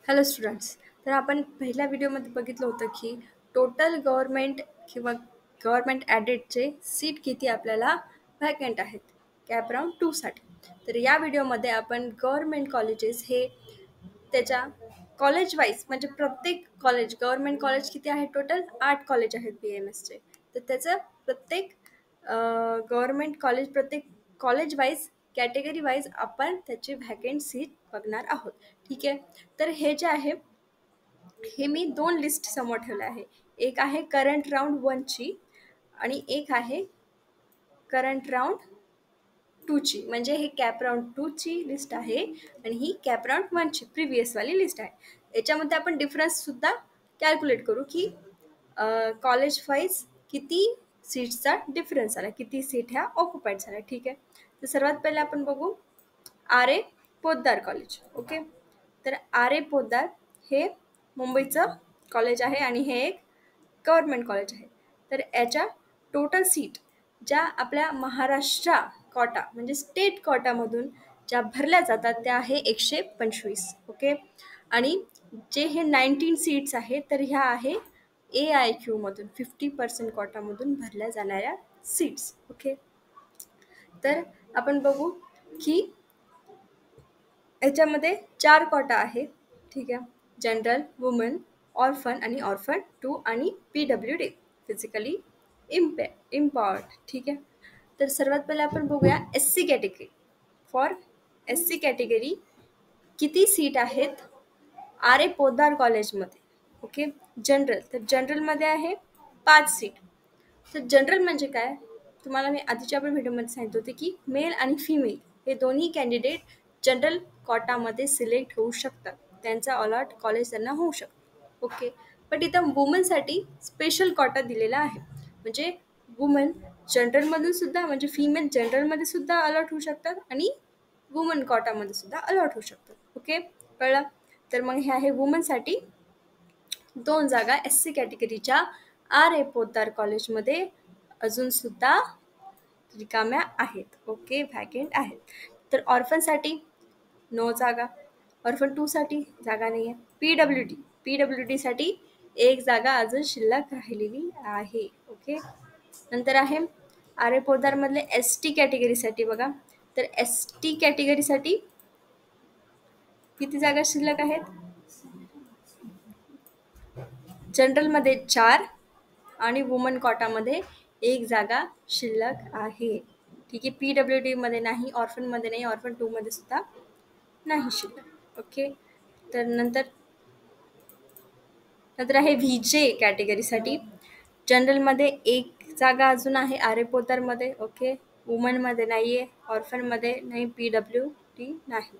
Hello students. तर आपण पहिल्या व्हिडिओमध्ये बघितलं होतं की टोटल गव्हर्मेंट किंवा गव्हर्मेंट ॲडेडचे सीट किती आपल्याला व्हॅकंट आहेत कॅप राऊंड 2साठी. तर या व्हिडिओमध्ये आपण गव्हर्मेंट कॉलेजेस हे त्याच्या कॉलेज वाईज म्हणजे प्रत्येक कॉलेज गव्हर्मेंट कॉलेज किती आहे, टोटल 8 कॉलेज आहेत BAMSचे. तर त्याचं प्रत्येक गव्हर्मेंट कॉलेज प्रत्येक कॉलेज वाईज कॅटेगरी वाईज आपण त्याची व्हॅकंट सीट बघणार आहोत. ठीक आहे. तर हे जे आहे हे मी दोन लिस्ट समोर ठेवले आहे. एक आहे करंट राऊंड 1ची आणि एक आहे करंट राऊंड 2ची. म्हणजे हे कॅप राऊंड 2ची लिस्ट आहे आणि ही कॅप राऊंड 1ची प्रिव्हियसवाली लिस्ट आहे. याच्यामध्ये आपण डिफरन्स सुद्धा कॅल्क्युलेट करू की कॉलेज वाईज किती सीट्सचा डिफरन्स आला, किती सीट ह्या ऑक्युपाईड झाल्या. ठीक आहे. तर सर्वात पहिले आपण बघू R A Poddar college. Okay. तर आर ए पोद्दार हे मुंबईचं कॉलेज आहे आणि हे एक गव्हर्मेंट कॉलेज आहे. तर याच्या टोटल सीट ज्या आपल्या महाराष्ट्र कोटा म्हणजे स्टेट कोटामधून ज्या भरल्या जातात त्या आहे 125. ओके. आणि जे हे 19 सीट्स आहेत तर ह्या आहे AIQ मधून 50% कोटामधून भरल्या जाणाऱ्या सीट्स. ओके. तर आपण बघू की याच्यामध्ये 4 कोटा आहेत. ठीक आहे. जनरल, वुमन, ऑर्फन आणि ऑर्फन 2 आणि PWD फिजिकली इम्पॉवर्ड. ठीक आहे. तर सर्वात पहिले आपण बघूया SC category. For SC category किती सीट आहेत आर ए पोद्दार कॉलेजमध्ये. ओके. जनरल, तर जनरलमध्ये आहे 5 सीट. तर जनरल म्हणजे काय, तुम्हाला मी आधीच्या पण व्हिडिओमध्ये सांगितलं होते की मेल आणि फिमेल हे दोन्ही कॅन्डिडेट जनरल कोटामध्ये सिलेक्ट होऊ शकतात. त्यांचा अलॉट कॉलेज त्यांना होऊ शकतं. ओके. पण इथं वुमनसाठी स्पेशल कोटा दिलेला आहे. म्हणजे वुमन जनरलमधून सुद्धा म्हणजे फिमेल जनरलमध्ये सुद्धा अलॉट होऊ शकतात आणि वुमन कोटामध्ये सुद्धा अलॉट होऊ शकतात. ओके. कळलं. तर मग हे आहे वुमनसाठी 2 जागा SC कॅटेगरीच्या आर ए पोद्दार कॉलेजमध्ये अजून सुद्धा रिकाम्या आहेत. ओके. व्हॅकंट आहेत. तर ऑर्फनसाठी 9 जागा. ऑर्फन 2साठी जागा नाही आहे. PWDसाठी 1 जागा अजून शिल्लक राहिलेली आहे. ओके. नंतर आहे आर ए पोद्दारमधले ST कॅटेगरीसाठी बघा. तर ST कॅटेगरीसाठी किती जागा शिल्लक आहेत, जनरलमध्ये 4 आणि वुमन कोटामध्ये 1 जागा शिल्लक आहे. ठीक आहे. PWDमध्ये नाही, ऑर्फनमध्ये नाही, ऑर्फन 2मध्ये सुद्धा नाही शिल्लक. ओके. तर नंतर आहे VJ कॅटेगरीसाठी. जनरलमध्ये 1 जागा अजून आहे आर ए पोद्दारमध्ये. ओके. वुमनमध्ये नाही आहे, ऑर्फनमध्ये नाही, PWD नाही.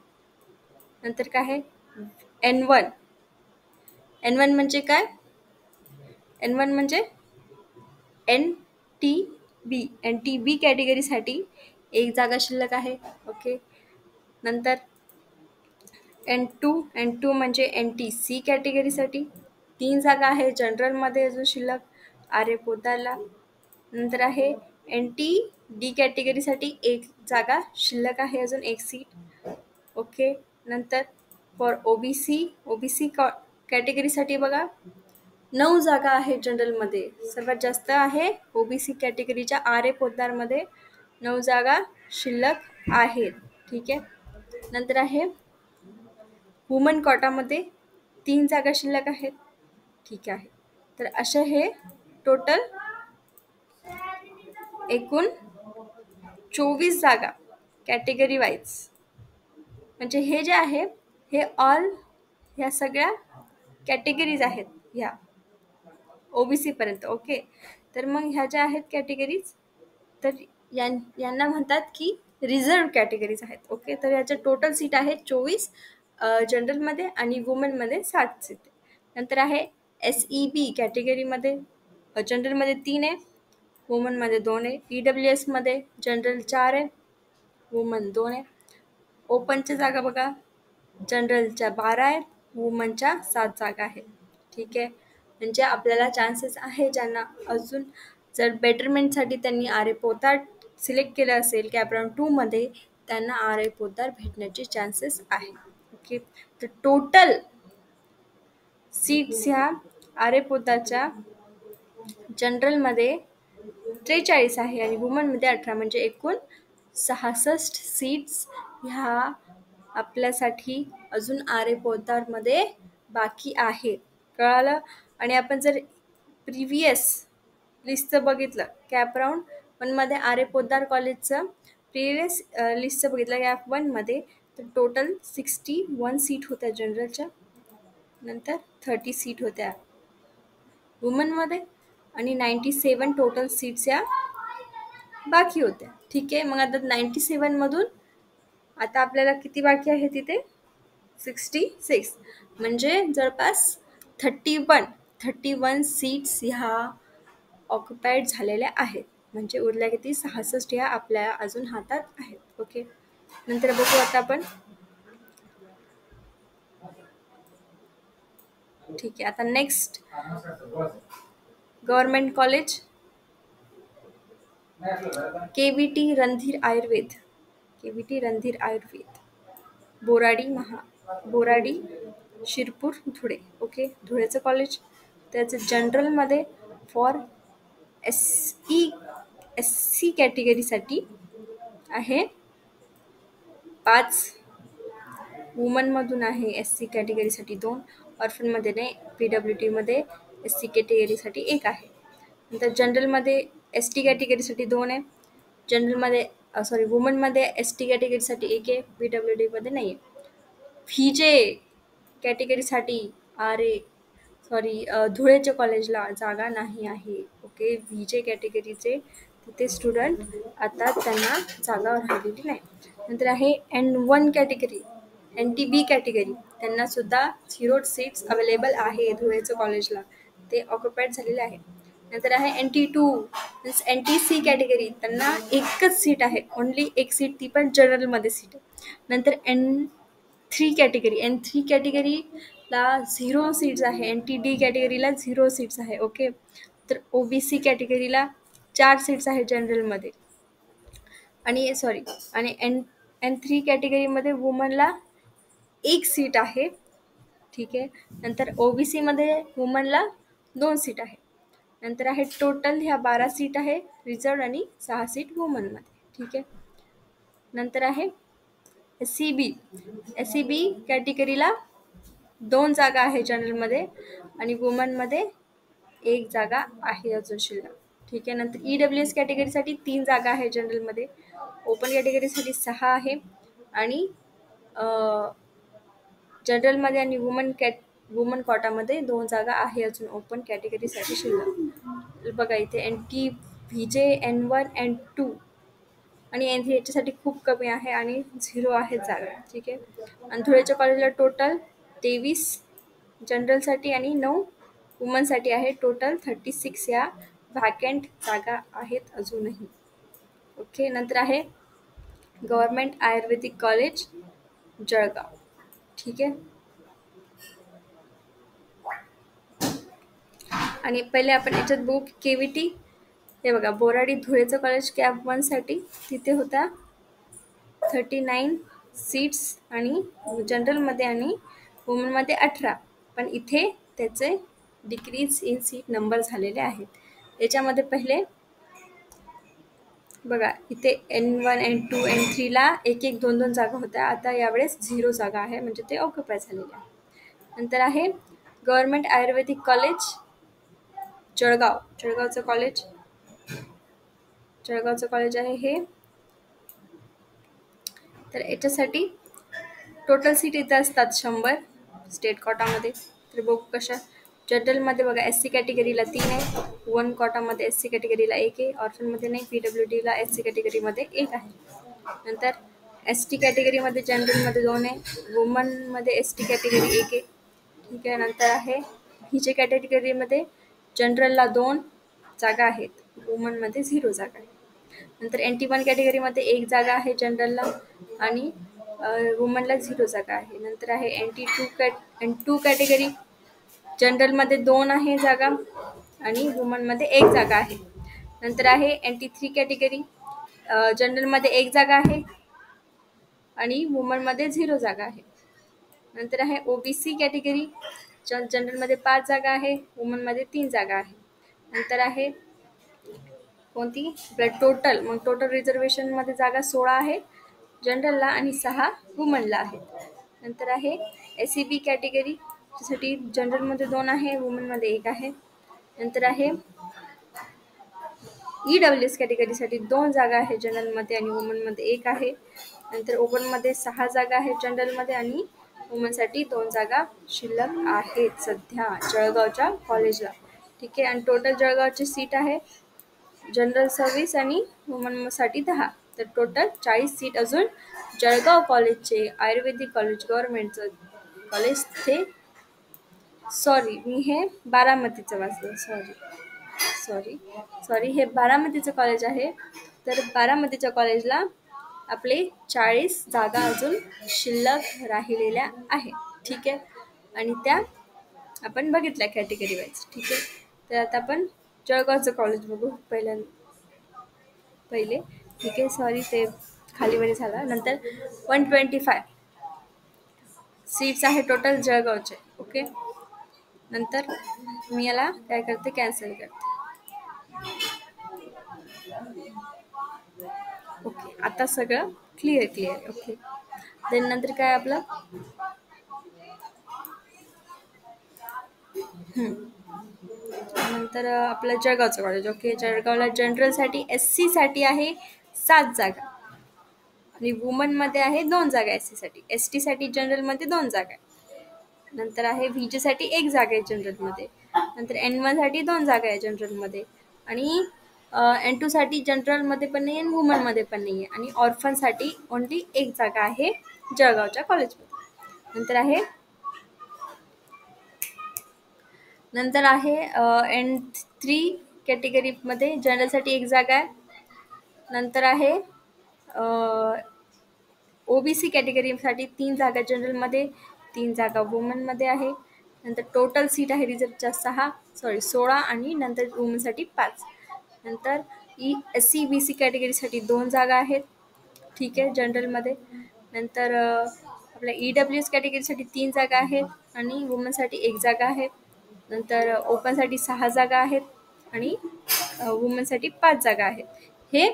नंतर काय आहे N1. N1 म्हणजे काय, N1 म्हणजे NTB कॅटेगरीसाठी 1 जागा शिल्लक आहे. ओके. नंतर N2 म्हणजे NTC कॅटेगरीसाठी 3 जागा आहे जनरलमध्ये अजून शिल्लक आर ए पोद्दारला. नंतर आहे NTD कॅटेगरीसाठी 1 जागा शिल्लक आहे, अजून 1 सीट. ओके. नंतर फॉर ओबीसी कॅटेगरीसाठी बघा 9 जागा आहे जनरलमध्ये. सर्वात जास्त आहे ओबीसी कॅटेगरीच्या आर ए पोद्दारमध्ये 9 जागा शिल्लक आहेत. ठीक आहे. नंतर आहे वुमन कोटामध्ये 3 जागा शिल्लक आहेत. ठीक आहे. तर असे हे टोटल एकूण 24 जागा कॅटेगरी वाईज. म्हणजे हे जे आहे हे ऑल ह्या सगळ्या कॅटेगरीज आहेत ह्या ओबीसी पर्यंत. ओके. तर मग ह्या ज्या आहेत कॅटेगरीज तर यांना म्हणतात की रिझर्व कॅटेगरीज आहेत. ओके. तर ह्याच्या टोटल सीट आहेत 24 जनरलमध्ये आणि वुमनमध्ये 7 सीट. नंतर आहे SEB कॅटेगरीमध्ये जनरलमध्ये 3 आहे, वुमनमध्ये 2 आहे. EWSमध्ये जनरल 4 आहे, वुमन 2 आहे. ओपनच्या जागा बघा, जनरलच्या 12 आहेत, वुमनच्या 7 जागा आहेत. ठीक आहे. म्हणजे आपल्याला चान्सेस आहे ज्यांना अजून जर बेटरमेंटसाठी त्यांनी आर ए पोद्दार सिलेक्ट केलं असेल कॅप राऊंड 2मध्ये, त्यांना आर ए पोद्दार भेटण्याचे चान्सेस आहे. ओके. तर टोटल सीट्स ह्या आरेपोताच्या जनरलमध्ये 43 आहे आणि वुमनमध्ये 18, म्हणजे एकूण 66 सीट्स ह्या आपल्यासाठी अजून आरेपोतामध्ये बाकी आहेत. कळालं? आणि आपण जर प्रिव्हियस लिस्टचं बघितलं, कॅप राऊंड 1मध्ये आरेपोद्दार कॉलेजचं प्रिव्हियस लिस्टचं बघितलं कॅप 1मध्ये, तर टोटल 61 सीट होत्या जनरलच्या, नंतर 30 सीट होत्या वुमनमध्ये आणि 97 टोटल सीट्स या बाकी होत्या. ठीक आहे, मग आता 97 मधून आता आपल्याला किती बाकी आहे तिथे? 66, म्हणजे जवळपास 31 सीट्स ह्या ऑक्युपाईड झालेल्या आहेत. म्हणजे उरल्या किती? 66 ह्या आपल्या अजून हातात आहेत. ओके, नंतर बघू आता आपण. ठीक आहे, आता next government college KVT Randhir Ayurved, Boradi Shirpur Dhule. Okay, धुळेचं कॉलेज. त्याचं जनरलमध्ये फॉर एस सी कॅटेगरीसाठी आहे 5, वुमनमधून आहे एस सी कॅटेगरीसाठी 2, ऑर्फनमध्ये नाही, PWTमध्ये एस सी कॅटेगरीसाठी 1 आहे. नंतर जनरलमध्ये एस टी कॅटेगरीसाठी 2 आहे, वुमनमध्ये एस टी कॅटेगरीसाठी 1 आहे, PWTमध्ये नाही आहे. व्हीजे कॅटेगरीसाठी धुळेच्या कॉलेजला जागा नाही आहे. ओके, व्हीजे कॅटेगरीचे तिथे स्टुडंट आता त्यांना जागा राहिलेली नाही. नंतर आहे N1 कॅटेगरी, NTB कॅटेगरी, त्यांना सुद्धा 0 सीट्स अवेलेबल आहे धुळेच्या कॉलेजला, ते ऑक्युपाईड झालेले आहे. नंतर आहे NT2 मीन्स NTC कॅटेगरी, त्यांना एकच सीट आहे, ओन्ली एक सीट, ती पण जनरलमध्ये सीट आहे. नंतर N3 कॅटेगरीला 0 सीट्स आहे, NTD कॅटेगरीला 0 सीट्स आहे. ओके, तर OBC कॅटेगरीला 4 सीट्स आहे जनरलमध्ये आणि N3 कॅटेगरीमध्ये वुमनला 1 सीट आहे. ठीक आहे, नंतर OBC मध्ये वुमनला 2 सीट आहे. नंतर आहे टोटल ह्या 12 सीट आहे रिझर्व्ड आणि 6 सीट वुमनमध्ये. ठीक आहे, नंतर आहे SCB कॅटेगरीला 2 जागा आहे जनरलमध्ये आणि वुमनमध्ये 1 जागा आहे अजून शिल्लक. ठीक आहे, नंतर EWS कॅटेगरीसाठी 3 जागा आहे जनरलमध्ये, ओपन कॅटेगरीसाठी 6 आहे आणि जनरलमध्ये आणि वुमन कोटामध्ये 2 जागा आहे अजून ओपन कॅटेगरीसाठी शिल्लक. बघा इथे VJ N1 N2 आणि N3 याच्यासाठी खूप कमी आहे आणि 0 आहे जागा. ठीक आहे, आणि धुळेच्या कॉलेजला टोटल 23 जनरलसाठी आणि 9 वुमनसाठी आहे. टोटल 36 या व्हॅकंट जागा आहेत अजूनही. ओके, नंतर आहे गव्हर्नमेंट आयुर्वेदिक कॉलेज जळगाव. ठीक आहे, आणि पहिले आपण याच्यात बघू केवीटी. हे बघा, बोराडी धुळेचं कॉलेज कॅप 1 साठी तिथे होता 39 सीट्स आणि जनरलमध्ये आणि वुमनमध्ये 18, पण इथे त्याचे डिक्रीज इन सीट नंबर झालेले आहेत. याच्यामध्ये पहिले बघा इथे N1 N2 N3ला 1-1 2-2 जागा होत्या, आता यावेळेस 0 जागा आहे, म्हणजे ते ऑक्युपाय झालेले आहे. नंतर आहे गव्हर्नमेंट आयुर्वेदिक कॉलेज जळगावचं कॉलेज आहे हे. तर याच्यासाठी टोटल सीट इथे असतात 100 स्टेट कोटामध्ये. तर बघू कशा. जनरलमध्ये बघा SC कॅटेगरीला 3 आहे, वुमन कोटामध्ये SC कॅटेगरीला 1 आहे, ऑर्फनमध्ये नाही, PWDला SC कॅटेगरीमध्ये 1 आहे. नंतर ST कॅटेगरीमध्ये जनरलमध्ये 2 आहे, वुमनमध्ये ST कॅटेगरी 1 आहे. ठीक आहे, नंतर आहे VJ कॅटेगरीमध्ये जनरलला 2 जागा आहेत, वुमनमध्ये 0 जागा आहे. नंतर NT1 कॅटेगरीमध्ये 1 जागा आहे जनरलला आणि वुमनला 0 जागा आहे. नंतर आहे N2 कॅटेगरी, जनरलमध्ये 2 आहे जागा आणि वुमनमध्ये 1 जागा आहे. नंतर आहे NT3 कॅटेगरी, जनरलमध्ये 1 जागा आहे आणि वुमनमध्ये 0 जागा आहे. नंतर आहे OBC कॅटेगरी, जनरलमध्ये 5 जागा आहे, वुमनमध्ये 3 जागा आहे. नंतर आहे कोणती आपल्या टोटल, मग टोटल रिझर्वेशनमध्ये जागा 16 आहे जनरलला आणि 6 वुमनला आहेत. नंतर आहे SEB कॅटेगरी, त्यासाठी जनरलमध्ये 2 आहे, वुमनमध्ये 1 आहे. नंतर आहे EWS कॅटेगरीसाठी 2 जागा आहे जनरलमध्ये आणि वुमनमध्ये 1 आहे. नंतर ओपनमध्ये 6 जागा आहेत जनरलमध्ये आणि वुमनसाठी 2 जागा शिल्लक आहेत सध्या जळगावच्या कॉलेजला. ठीक आहे. आणि टोटल जळगावची सीट आहे जनरल 26 आणि वुमनसाठी 10. तर टोटल 40 सीट अजून जळगाव कॉलेजचे आयुर्वेदिक कॉलेज गव्हर्नमेंटचं कॉलेज ते मी हे बारामतीचं वाचलं. सॉरी हे बारामतीचं कॉलेज आहे. तर बारामतीच्या कॉलेजला आपले 40 जागा अजून शिल्लक राहिलेल्या आहेत. ठीक आहे. आणि त्या आपण बघितल्या कॅटेगरी वाईज. ठीक आहे. तर आता आपण जळगावचं कॉलेज बघू पहिले. ठीक आहे. सॉरी ते खालीवरी झाला. नंतर 125 सीट्स आहे टोटल जळगावचे. ओके. नंतर मी याला काय करते, कॅन्सल करते. ओके. आता सगळं क्लिअर. ओके. देन नंतर काय आपलं नंतर आपलं जळगावचं कॉलेज. ओके. जळगावला जनरलसाठी SC साठी आहे 7 जागा आणि वुमनमध्ये आहे 2 जागा SC साठी. ST साठी जनरलमध्ये 2 जागा. नंतर आहे VJ साठी 1 जागा आहे जनरलमध्ये. नंतर N1 साठी 2 जागा आहे जनरलमध्ये आणि N2 साठी जनरलमध्ये पण नाही आणि वुमनमध्ये पण नाही आहे. आणि ऑर्फनसाठी ओन्ली 1 जागा आहे जळगावच्या कॉलेजमध्ये. नंतर आहे N3 कॅटेगरीमध्ये जनरलसाठी 1 जागा आहे. नंतर आहे OBC कॅटेगरीसाठी 3 जागा जनरलमध्ये, 3 जागा वुमनमध्ये आहे. नंतर टोटल सीट आहे रिझर्वच्या 16 आणि नंतर वुमनसाठी 5. नंतर SC BC कॅटेगरीसाठी 2 जागा आहेत. ठीक आहे, जनरलमध्ये. नंतर आपल्या EWS कॅटेगरीसाठी 3 जागा आहेत आणि वुमनसाठी 1 जागा आहे. नंतर ओपनसाठी 6 जागा आहेत आणि वुमनसाठी 5 जागा आहेत. हे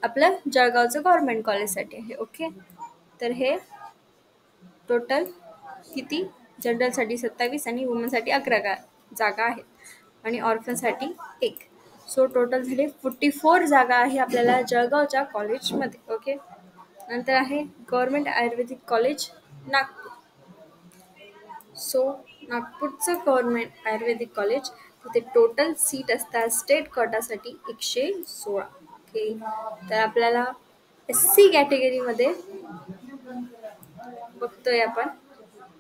आपलं जळगावचं गव्हर्नमेंट कॉलेजसाठी आहे. ओके. तर हे टोटल किती, जनरलसाठी 27 आणि वुमनसाठी 11 जागा आहेत आणि ऑर्फनसाठी 1. सो टोटल झाले 44 जागा आहे आपल्याला जळगावच्या कॉलेजमध्ये. ओके. नंतर आहे गव्हर्नमेंट आयुर्वेदिक कॉलेज नागपूर. सो नागपूरचं गव्हर्नमेंट आयुर्वेदिक कॉलेज, तिथे टोटल सीट असतात स्टेट कोटासाठी 116. ओके. तर आपल्याला SC कॅटेगरीमध्ये बघतोय आपण.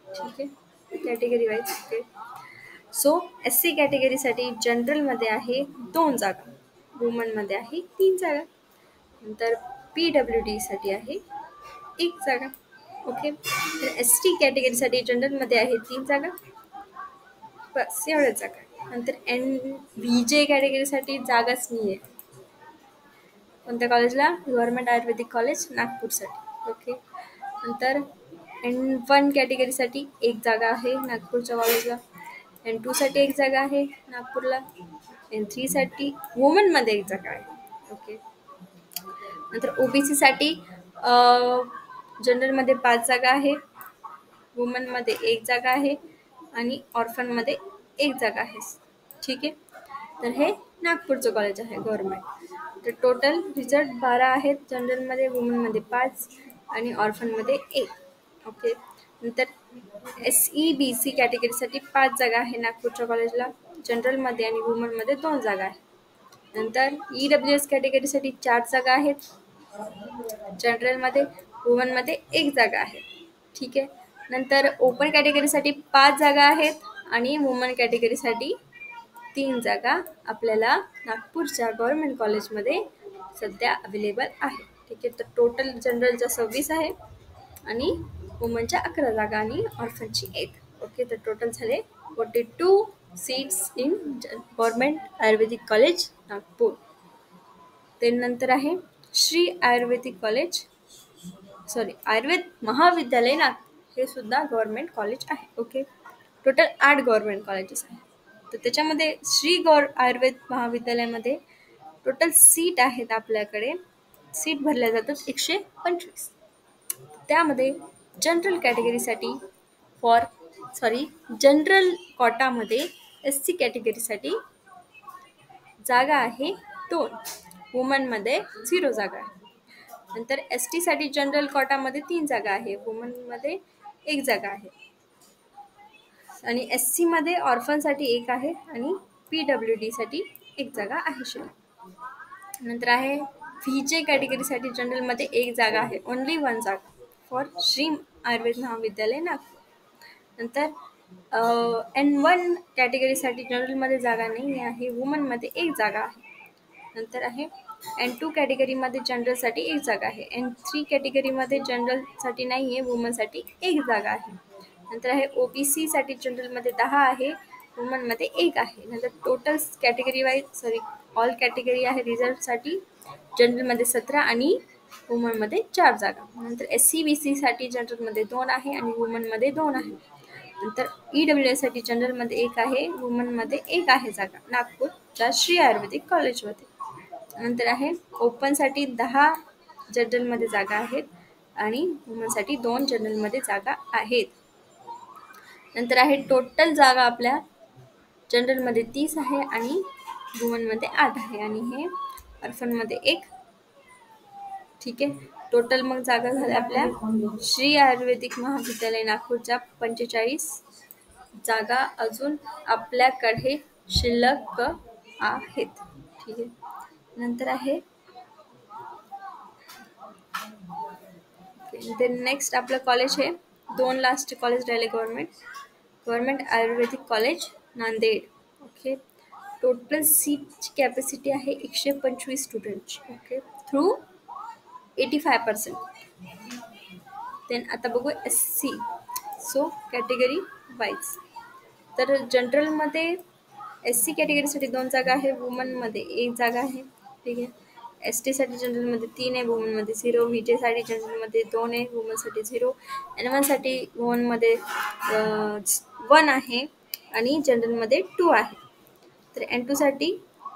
ठीक आहे, category wise. Okay. So SC कॅटेगरीसाठी जनरलमध्ये आहे 2 जागा, वुमनमध्ये आहे 3 जागा. नंतर PWD साठी आहे 1 जागा. ओके. तर ST कॅटेगरीसाठी जनरलमध्ये आहे 3 जागा, बस एवढ्याच जागा. नंतर VJ कॅटेगरीसाठी जागाच नाही आहे. कोणत्या कॉलेजला? गव्हर्नमेंट आयुर्वेदिक कॉलेज नागपूरसाठी. ओके. नंतर N1 कॅटेगरीसाठी 1 जागा आहे नागपूरच्या कॉलेजला. N2 साठी 1 जागा आहे नागपूरला. N3 साठी वुमनमध्ये 1 जागा आहे. ओके. नंतर OBC साठी जनरलमध्ये 5 जागा आहे, वुमनमध्ये 1 जागा आहे आणि ऑर्फनमध्ये 1 जागा आहे. ठीक आहे. तर हे नागपूरचं कॉलेज आहे गव्हर्नमेंट. तर टोटल रिझल्ट 12 आहेत जनरलमध्ये, वुमनमध्ये 5 आणि ऑर्फनमध्ये 1. ओके. नंतर SEBC कॅटेगरीसाठी 5 जागा आहे नागपूरच्या कॉलेजला, जनरलमध्ये आणि वुमनमध्ये 2 जागा आहे. नंतर EWS कॅटेगरीसाठी 4 जागा आहेत जनरलमध्ये, वुमनमध्ये 1 जागा आहे. ठीक आहे. नंतर ओपन कॅटेगरीसाठी 5 जागा आहेत आणि वुमन कॅटेगरीसाठी 3 जागा आपल्याला नागपूरच्या गव्हर्नमेंट कॉलेजमध्ये सध्या अवेलेबल आहे. ठीक आहे. तर टोटल जनरलच्या 26 आहे आणि वुमनच्या 11 जागा आणि ऑर्फनची 1. ओके. तर टोटल झाले 42 seats in government Ayurvedic college Nagpur. त्यानंतर आहे श्री आयुर्वेदिक कॉलेज, आयुर्वेद महाविद्यालय नागपूर, हे सुद्धा गव्हर्नमेंट कॉलेज आहे. ओके. टोटल 8 गव्हर्नमेंट कॉलेजेस आहेत. तर त्याच्यामध्ये श्री आयुर्वेद महाविद्यालयामध्ये टोटल सीट आहेत आपल्याकडे, सीट भरल्या जातात 125. त्यामध्ये जनरल कॅटेगरीसाठी जनरल कोटामध्ये SC कॅटेगरीसाठी जागा आहे 2, वुमनमध्ये 0 जागा आहे. नंतर ST साठी जनरल कोटामध्ये 3 जागा आहे, वुमनमध्ये 1 जागा आहे. आणि SC मध्ये ऑर्फनसाठी 1 आहे आणि PWD साठी 1 जागा आहे शिल्लक. नंतर आहे VJ कॅटेगरीसाठी जनरलमध्ये 1 जागा आहे, ओनली 1 जागा फॉर श्री आयुर्वेद महाविद्यालय नागपूर. नंतर N1 कॅटेगरीसाठी जनरलमध्ये जागा नाही आहे, वुमनमध्ये 1 जागा आहे. नंतर आहे N2 कॅटेगरीमध्ये जनरलसाठी 1 जागा आहे, N3 कॅटेगरीमध्ये जनरलसाठी नाही आहे, वुमनसाठी 1 जागा आहे. नंतर आहे OBC साठी जनरलमध्ये 10 आहे, वुमनमध्ये 1 आहे. नंतर total category wise all category आहे रिझर्वसाठी जनरलमध्ये 17 आणि वुमनमध्ये 4 जागा. नंतर SC-BC साठी जनरलमध्ये 2 आहे आणि वुमनमध्ये 2 आहे. नंतर EWS साठी जनरलमध्ये 1 आहे, वुमनमध्ये 1 आहे जागा नागपूरच्या श्री आयुर्वेदिक कॉलेजमध्ये. नंतर आहे ओपनसाठी 10 जनरलमध्ये जागा आहेत आणि वुमनसाठी 2 जनरलमध्ये जागा आहेत. नंतर आहे टोटल जागा आपल्या जनरलमध्ये 30 आहे आणि वुमनमध्ये 8 आहे आणि हे ऑर्फनमध्ये 1. ठीक आहे, टोटल मग जागा झाल्या आपल्या श्री आयुर्वेदिक महाविद्यालय नागपूरच्या 45 जागा अजून आपल्याकडे शिल्लक आहेत. ठीक आहे, नंतर आहे नेक्स्ट आपलं कॉलेज आहे 2 लास्ट कॉलेज राहिले गव्हर्नमेंट आयुर्वेदिक कॉलेज नांदेड. ओके, टोटल सीटची कॅपॅसिटी आहे 125 स्टुडंटची. Okay, through 85%. देन आता बघू SC. सो कॅटेगरी वाईज तर जनरलमध्ये SC कॅटेगरीसाठी 2 जागा आहे, वुमनमध्ये 1 जागा आहे. ठीक आहे, ST साठी जनरलमध्ये 3 आहे, वुमनमध्ये 0. VJ साठी जनरलमध्ये 2 आहे, वुमनसाठी 0. N1 साठी वुमनमध्ये 1 आहे आणि जनरलमध्ये 2 आहे. तर N2 साठी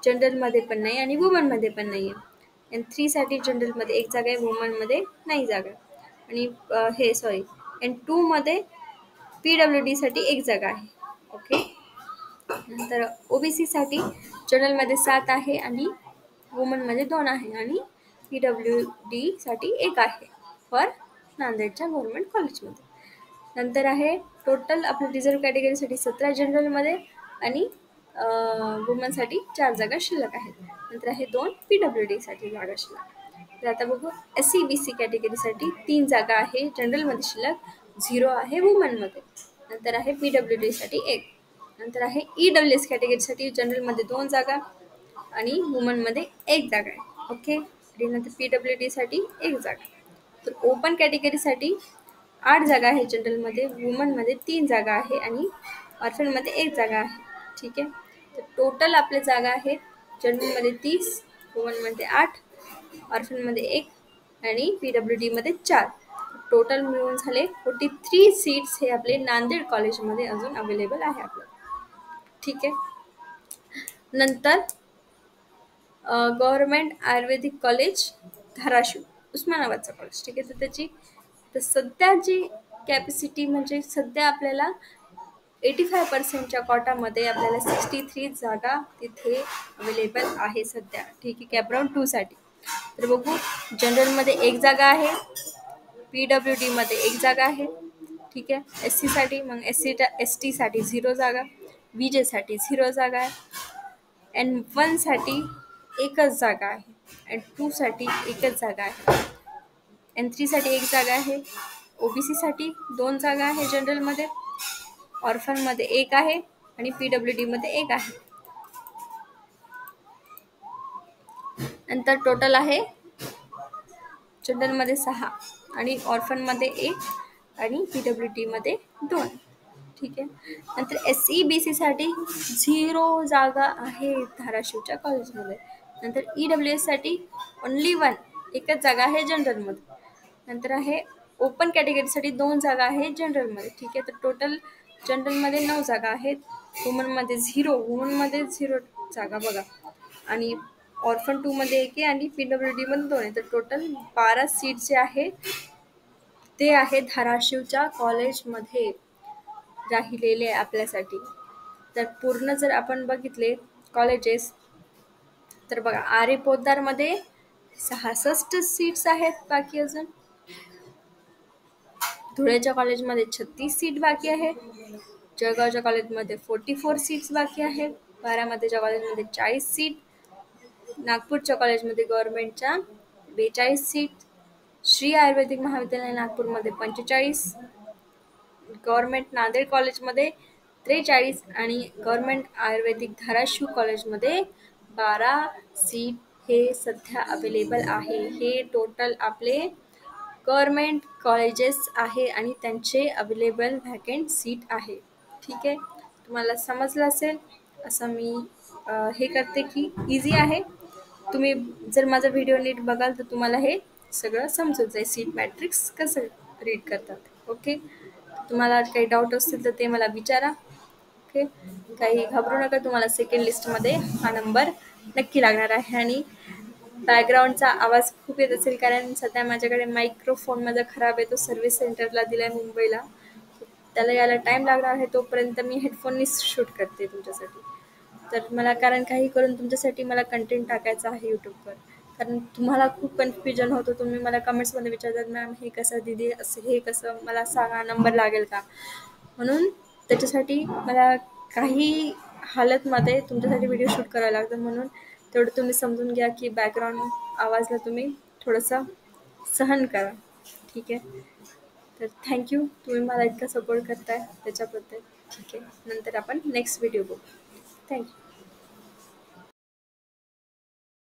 जनरलमध्ये पण नाही आणि वुमनमध्ये पण नाही आहे. N3 साठी जनरलमध्ये 1 जागा आहे, वुमनमध्ये नाही जागा. आणि N2 मध्ये PWD साठी 1 जागा आहे. ओके, नंतर OBC साठी जनरलमध्ये 7 आहे आणि वुमनमध्ये 2 आहे आणि PWD साठी 1 आहे फॉर नांदेडच्या गव्हर्नमेंट कॉलेजमध्ये. नंतर आहे टोटल आपल्या रिझर्व कॅटेगरीसाठी 17 जनरलमध्ये आणि वुमनसाठी 4 जागा शिल्लक आहेत. नंतर आहे 2 PWD साठी जागा शिल्लक. तर आता बघू SC-BC कॅटेगरीसाठी 3 जागा आहे जनरलमध्ये शिल्लक, 0 आहे वुमनमध्ये. नंतर आहे PWD साठी 1. नंतर आहे EWS कॅटेगरीसाठी जनरलमध्ये 2 जागा आणि वुमनमध्ये 1 जागा आहे. ओके, आणि नंतर PWD साठी 1 जागा. तर ओपन कॅटेगरीसाठी 8 जागा आहे जनरलमध्ये, वुमनमध्ये 3 जागा आहे आणि ऑर्फनमध्ये 1 जागा आहे. ठीक आहे, तर टोटल आपल्या जागा आहेत जनरलमध्ये 30, वुमनमध्ये 8, ऑर्फनमध्ये 1 आणि PWD मध्ये 4. टोटल मिळून झाले 43 सीट्स हे आपले नांदेड कॉलेजमध्ये अजून अवेलेबल आहे आपल्याला. ठीक आहे, नंतर गव्हर्नमेंट आयुर्वेदिक कॉलेज धाराशिव उस्मानाबादचं कॉलेज. ठीक आहे, तर त्याची सध्याची कॅपॅसिटी म्हणजे सध्या आपल्याला 85%च्या कोटामध्ये आपल्याला 63 जागा तिथे अवेलेबल आहे सध्या. ठीक आहे, कॅपराऊंड 2 साठी. तर बघू जनरलमध्ये 1 जागा आहे, PWD मध्ये 1 जागा आहे. ठीक आहे, SC साठी मग ST साठी 0 जागा, VJ साठी 0 जागा आहे, N1 साठी 1च जागा आहे, N2 साठी 1च जागा आहे, N3 साठी 1 जागा आहे, OBC साठी 2 जागा आहे जनरलमध्ये, ऑर्फनमध्ये 1 आहे आणि PWD मध्ये 1 आहे. नंतर टोटल आहे जनरलमध्ये 6 आणि ऑर्फनमध्ये 1 आणि PWD मध्ये 2. ठीक आहे, नंतर SC-BC साठी 0 जागा आहे धाराशिवच्या कॉलेजमध्ये. नंतर EWS साठी ओनली 1च जागा आहे जनरलमध्ये. नंतर आहे ओपन कॅटेगरीसाठी 2 जागा आहे जनरलमध्ये. ठीक आहे, तर टोटल जनरलमध्ये 9 जागा आहेत, वुमनमध्ये 0, वुमनमध्ये 0 जागा बघा. आणि ऑर्फन 2 मध्ये 1 आहे आणि PWD मध्ये 2 आहे. तर टोटल 12 सीट जे आहेत ते आहे धाराशिवच्या कॉलेजमध्ये राहिलेले आपल्यासाठी. तर पूर्ण जर आपण बघितले कॉलेजेस, तर बघा आरे पोद्दारमध्ये 66 सीट्स आहेत बाकी अजून. धुळ्याच्या कॉलेजमध्ये 36 सीट बाकी आहेत. जळगावच्या कॉलेजमध्ये 44 सीट्स बाकी आहेत. बारामतीच्या कॉलेजमध्ये 40 सीट. नागपूरच्या कॉलेजमध्ये गव्हर्नमेंटच्या 42 सीट. श्री आयुर्वेदिक महाविद्यालय नागपूरमध्ये 45, गव्हर्नमेंट नांदेड कॉलेजमध्ये 43 आणि गव्हर्नमेंट आयुर्वेदिक धाराशिव कॉलेजमध्ये 12 सीट हे सध्या अवेलेबल आहे. हे टोटल आपले गव्हर्नमेंट कॉलेजेस आहे आणि त्यांचे अवेलेबल व्हॅकंट सीट आहे. ठीक आहे, तुम्हाला समजलं असेल असं मी हे करते की इझी आहे. तुम्ही जर माझा व्हिडिओ नीट बघाल तर तुम्हाला हे सगळं समजून जाईल, सीट मॅट्रिक्स कसं रीड करतात. ओके, तुम्हाला काही डाऊट असतील तर ते मला विचारा. ओके, काही घाबरू नका, तुम्हाला सेकंड लिस्टमध्ये हा नंबर नक्की लागणार आहे. आणि बॅकग्राऊंडचा आवाज खूप येत असेल कारण सध्या माझ्याकडे मायक्रोफोन माझा खराब आहे, तो सर्व्हिस सेंटरला दिला आहे मुंबईला. त्याला यायला टाईम लागणार आहे, तोपर्यंत मी हेडफोननीच शूट करते तुमच्यासाठी. तर मला कारण काही करून तुमच्यासाठी मला कंटेंट टाकायचा आहे यूट्यूबवर. कारण तुम्हाला खूप कन्फ्युजन होतं, तुम्ही मला कमेंट्समध्ये विचारतात मॅम हे कसं दिदी असं हे कसं मला सांगा, नंबर लागेल का. म्हणून त्याच्यासाठी मला काही हालतमध्ये तुमच्यासाठी व्हिडिओ शूट करावा लागतो. म्हणून तेवढं तुम्ही समजून घ्या की बॅकग्राऊंड आवाजला तुम्ही थोडंसं सहन करा. ठीक आहे, तर थँक्यू, तुम्ही मला इतका सपोर्ट करताय त्याच्याबद्दल. ठीक आहे, नंतर आपण नेक्स्ट व्हिडिओ बघू. थँक्यू.